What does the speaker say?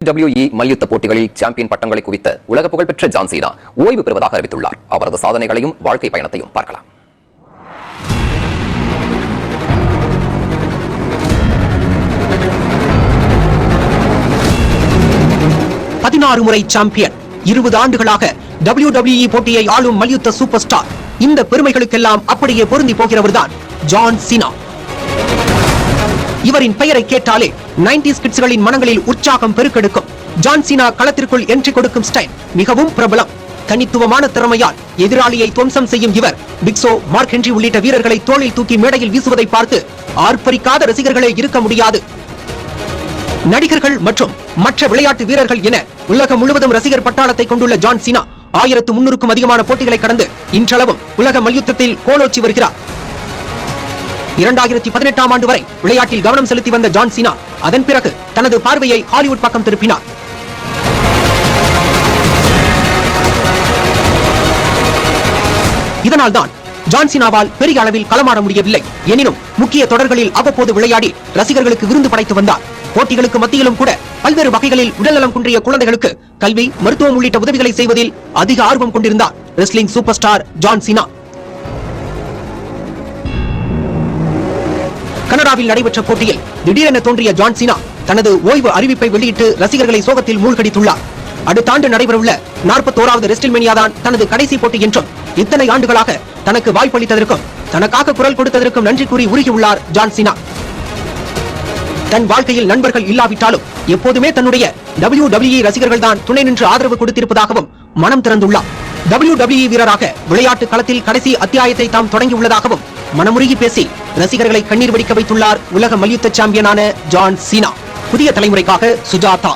WWE மல்யுத்த போட்டிகளில் champion பட்டங்களை குவித்த உலக புகழ்பெற்ற ஜான் சீனா ஓய்வு பெறுவதாக அறிவித்துள்ளார். அவரது சாதனைகளையும் வாழ்க்கை பயணத்தையும் பார்க்கலாம். 16 முறை சாம்பியன், 20 ஆண்டுகளாக WWE போட்டியை ஆளும் மல்யுத்த சூப்பர் ஸ்டார். இந்த பெருமைகளுக்கெல்லாம் அப்படியே பொருந்தி போகிறவர்தான் ஜான் சீனா. இவரின் பெயரை கேட்டாலே 90s கிட்ஸ்களின் மனங்களில் உற்சாகம் பெருக்கெடுக்கும். ஜான் சீனா களத்திற்குள் என்ட்ரி கொடுக்கும் ஸ்டைல் மிகவும் பிரபலம். தனித்துவமான திறமையால் எதிராளியை துவம்சம் செய்யும் இவர் பிக் ஷோ, மார்க் ஹென்றி உள்ளிட்ட வீரர்களை தோளில் தூக்கி மேடையில் வீசுவதை பார்த்து ஆர்ப்பரிக்காத ரசிகர்களே இருக்க முடியாது. நடிகர்கள் மற்றும் மற்ற விளையாட்டு வீரர்கள் என உலகம் முழுவதும் ரசிகர் பட்டாளத்தை கொண்டுள்ள ஜான் சீனா 1300க்கும் அதிகமான போட்டிகளை கடந்து இன்றளவும் உலக மல்யுத்தத்தில் கோலோச்சி வருகிறார். 2018ஆம் ஆண்டு வரை விளையாட்டில் கவனம் செலுத்தி வந்த ஜான் சீனா அதன் பிறகு தனது பார்வையை ஹாலிவுட் பக்கம் திருப்பினார். இதனால்தான் ஜான் சீனாவால் பெரிய அளவில் களமாட முடியவில்லை. எனினும் முக்கிய தொடர்களில் அவ்வப்போது விளையாடி ரசிகர்களுக்கு விருந்து படைத்து வந்தார். போட்டிகளுக்கு மத்தியிலும் கூட பல்வேறு வகைகளில் உடல்நலம் குன்றிய குழந்தைகளுக்கு கல்வி, மருத்துவம் உள்ளிட்ட உதவிகளை செய்வதில் அதிக ஆர்வம் கொண்டிருந்தார் wrestling super star John Cena. கனடாவில் நடைபெற்ற போட்டியில் திடீரென தோன்றிய ஜான் சீனா தனது ஓய்வு அறிவிப்பை வெளியிட்டு ரசிகர்களை சோகத்தில் மூழ்கடித்துள்ளார். அடுத்த ஆண்டு நடைபெறவுள்ள 41வது ரெஸ்ல்மேனியா தான் தனது கடைசி போட்டி என்றும், இத்தனை ஆண்டுகளாக தனக்கு வாய்ப்பளித்ததற்கும் தனக்காக குரல் கொடுத்ததற்கும் நன்றி கூறி உருகியுள்ளார் ஜான் சீனா. தன் வாழ்க்கையில் நண்பர்கள் இல்லாவிட்டாலும் எப்போதுமே தன்னுடைய WWE ரசிகர்கள் தான் துணை நின்று ஆதரவு கொடுத்திருப்பதாகவும் மனம் திறந்துள்ளார். WWE வீரராக விளையாட்டு களத்தில் கடைசி அத்தியாயத்தை தாம் தொடங்கியுள்ளதாகவும் மனமுருகி பேசி ரசிகர்களை கண்ணீர் வடிக்க வைத்துள்ளார் உலக மல்யுத்த சாம்பியனான ஜான் சீனா. புதிய தலைமுறைக்காக சுஜாதா.